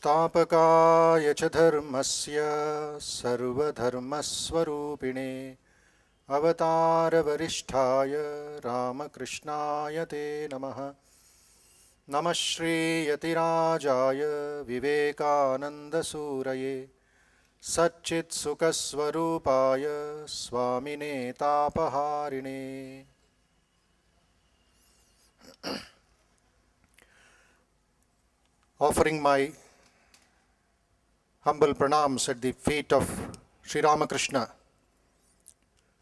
संस्थापकाय च धर्मस्य सर्वधर्मस्वरूपिणे अवतारवरिष्ठाय रामकृष्णाय ते नमः। नमः श्रीयतिराजाय विवेकानन्दसूरये सच्चित्सुखस्वरूपाय स्वामिने तापहारिणे। Offering my humble pranams at the feet of Sri Ramakrishna,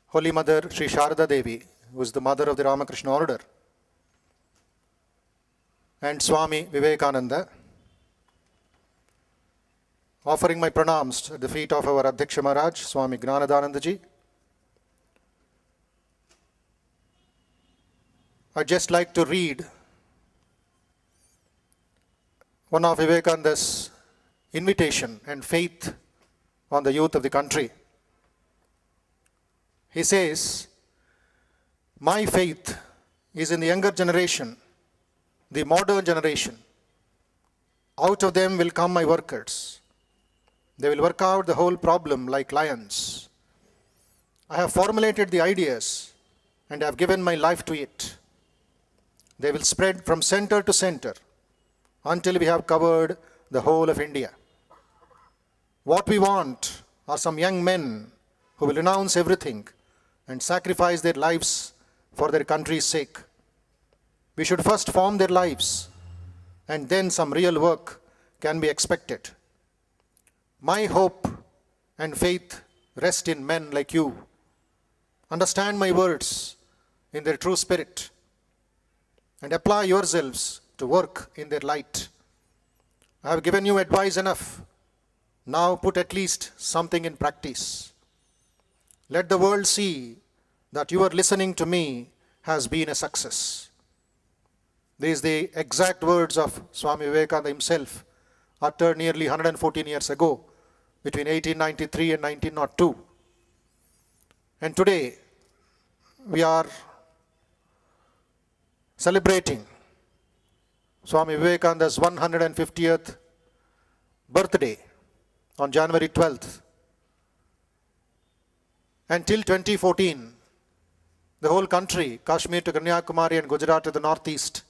Holy Mother Sri Sharda Devi, who is the mother of the Ramakrishna order, and Swami Vivekananda, offering my pranams at the feet of our Adhyaksha Maharaj, Swami Gnanadanandaji. I'd just like to read one of Vivekananda's invitation and faith on the youth of the country. He says, "My faith is in the younger generation, the modern generation. Out of them will come my workers. They will work out the whole problem like lions. I have formulated the ideas and have given my life to it. They will spread from center to center until we have covered the whole of India. What we want are some young men who will renounce everything and sacrifice their lives for their country's sake. We should first form their lives, and then some real work can be expected. My hope and faith rest in men like you. Understand my words in their true spirit and apply yourselves to work in their light. I have given you advice enough. Now put at least something in practice. Let the world see that your listening to me has been a success." These are the exact words of Swami Vivekananda himself, uttered nearly 114 years ago, between 1893 and 1902. And today, we are celebrating Swami Vivekananda's 150th birthday on January 12th. Until 2014, the whole country, Kashmir to Kanyakumari and Gujarat to the northeast,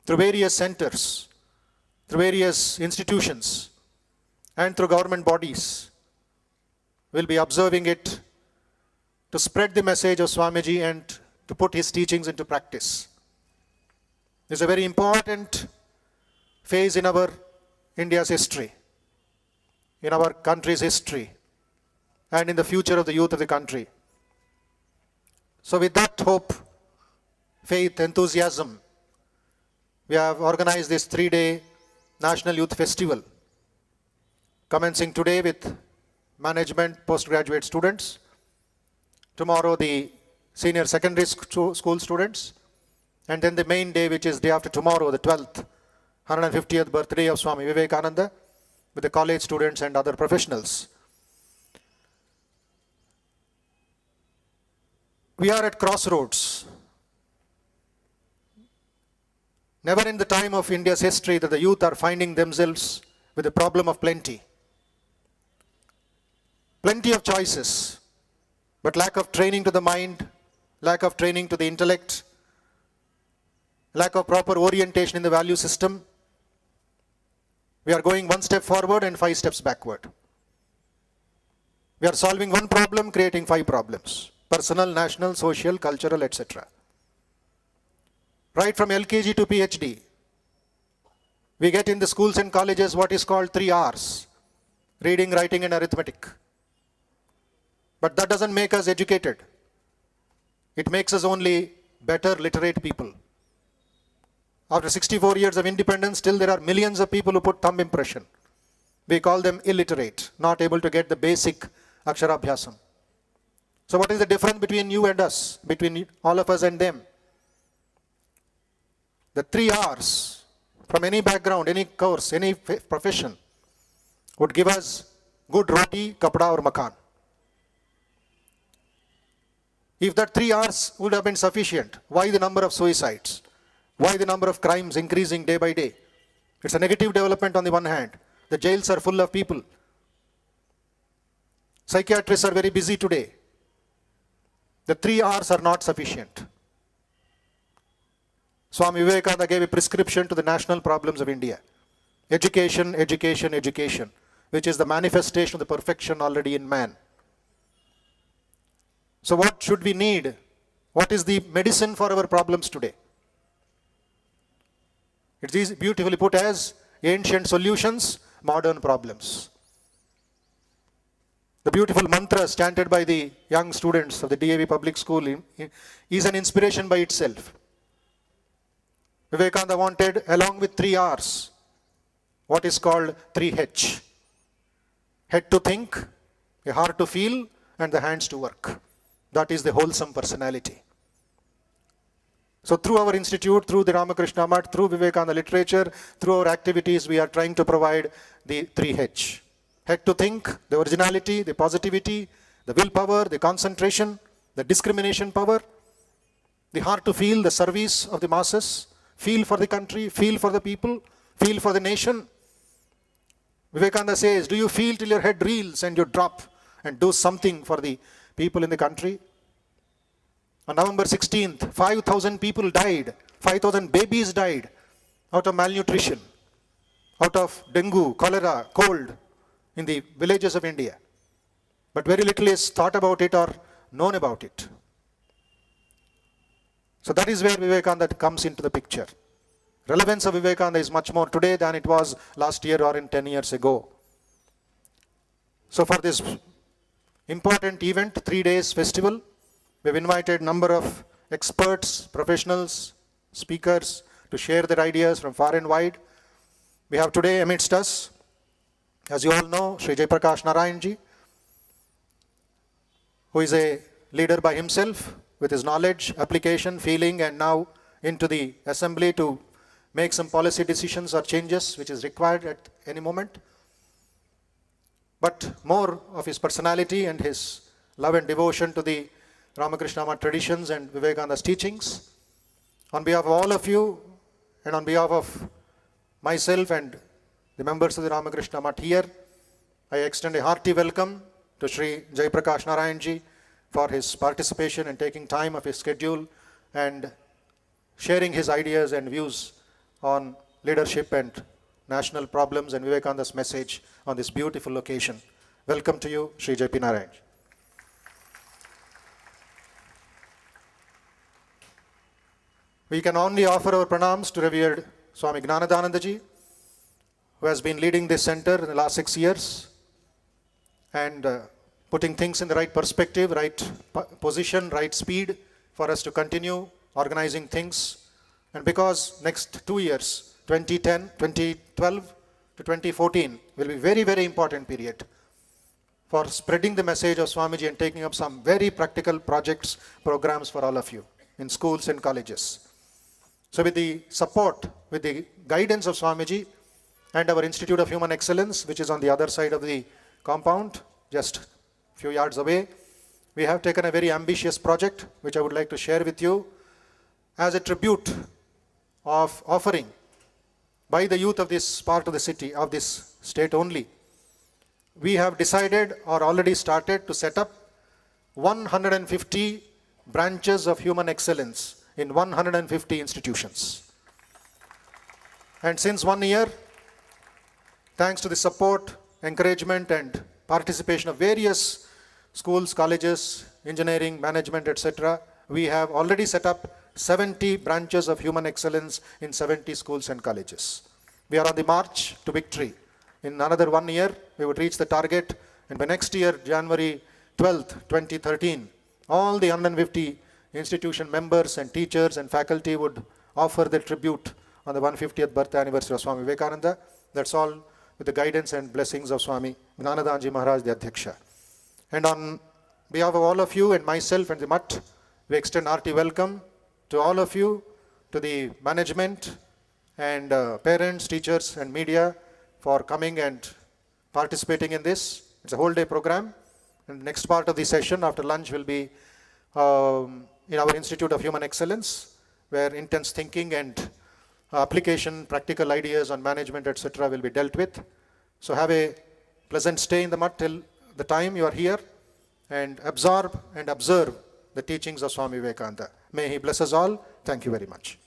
through various centers, through various institutions, and through government bodies, will be observing it to spread the message of Swamiji and to put his teachings into practice. This is a very important phase in our India's history, in our country's history, and in the future of the youth of the country. So with that hope, faith, enthusiasm, we have organized this 3-day National Youth Festival, commencing today with management postgraduate students, tomorrow the senior secondary school students, and then the main day, which is day after tomorrow, the 12th, 150th birthday of Swami Vivekananda, with the college students and other professionals. We are at crossroads. Never in the time of India's history that the youth are finding themselves with the problem of plenty. Plenty of choices, but lack of training to the mind, lack of training to the intellect, lack of proper orientation in the value system. We are going one step forward and 5 steps backward. We are solving one problem, creating 5 problems: personal, national, social, cultural, etc. Right from LKG to PhD, we get in the schools and colleges what is called 3 R's: reading, writing, and arithmetic. But that doesn't make us educated. It makes us only better literate people. After 64 years of independence, still there are millions of people who put thumb impression. We call them illiterate, not able to get the basic Aksharabhyasam. So what is the difference between you and us, between all of us and them? The 3 R's, from any background, any course, any profession, would give us good roti, kapda or makan. If that 3 R's would have been sufficient, why the number of suicides? Why the number of crimes increasing day by day? It's a negative development on the one hand. The jails are full of people. Psychiatrists are very busy today. The 3 R's are not sufficient. Swami Vivekananda gave a prescription to the national problems of India. Education, education, education, which is the manifestation of the perfection already in man. So what should we need? What is the medicine for our problems today? It is beautifully put as ancient solutions, modern problems. The beautiful mantra chanted by the young students of the DAV public school is an inspiration by itself. Vivekananda wanted, along with 3 R's, what is called 3H. Head to think, a heart to feel, and the hands to work. That is the wholesome personality. So through our institute, through the Ramakrishna Math, through Vivekananda literature, through our activities, we are trying to provide the 3H. Head to think, the originality, the positivity, the willpower, the concentration, the discrimination power. The heart to feel, the service of the masses. Feel for the country, feel for the people, feel for the nation. Vivekananda says, do you feel till your head reels and you drop and do something for the people in the country? On November 16th, 5,000 people died. 5,000 babies died out of malnutrition, out of dengue, cholera, cold in the villages of India. But very little is thought about it or known about it. So that is where Vivekananda comes into the picture. Relevance of Vivekananda is much more today than it was last year or in 10 years ago. So for this important event, 3 days festival, we've invited a number of experts, professionals, speakers to share their ideas from far and wide. We have today amidst us, as you all know, Sri Jaiprakash Narayanji, who is a leader by himself with his knowledge, application, feeling, and now into the assembly to make some policy decisions or changes which is required at any moment. But more of his personality and his love and devotion to the Ramakrishna Math traditions and Vivekananda's teachings. On behalf of all of you and on behalf of myself and the members of the Ramakrishna Math here, I extend a hearty welcome to Sri Jaiprakash Narayanji for his participation and taking time of his schedule and sharing his ideas and views on leadership and national problems and Vivekananda's message on this beautiful occasion. Welcome to you, Sri J.P. Narayan. We can only offer our pranams to revered Swami Gnanadanandaji, who has been leading this center in the last 6 years and putting things in the right perspective, right position, right speed for us to continue organizing things. And because next 2 years, 2012 to 2014 will be very, very important period for spreading the message of Swamiji and taking up some very practical projects, programs for all of you in schools and colleges. So with the support, with the guidance of Swamiji and our Institute of Human Excellence, which is on the other side of the compound, just few yards away, we have taken a very ambitious project which I would like to share with you as a tribute of offering by the youth of this part of the city, of this state only. We have decided or already started to set up 150 branches of human excellence in 150 institutions. And since 1 year, thanks to the support, encouragement and participation of various schools, colleges, engineering, management, etc., we have already set up 70 branches of human excellence in 70 schools and colleges. We are on the march to victory. In another 1 year, we would reach the target, and by next year, January 12th, 2013, all the 150 institution members and teachers and faculty would offer their tribute on the 150th birth anniversary of Swami Vivekananda. That's all with the guidance and blessings of Swami Gnanadanji Maharaj, the Adhyaksha. And on behalf of all of you and myself and the Math, we extend hearty welcome to all of you, to the management and parents, teachers and media for coming and participating in this. It's a whole day program. And the next part of the session after lunch will be in our Institute of Human Excellence, where intense thinking and application, practical ideas on management, etc. will be dealt with. So have a pleasant stay in the mud till the time you are here, and absorb and observe the teachings of Swami Vivekananda. May he bless us all. Thank you very much.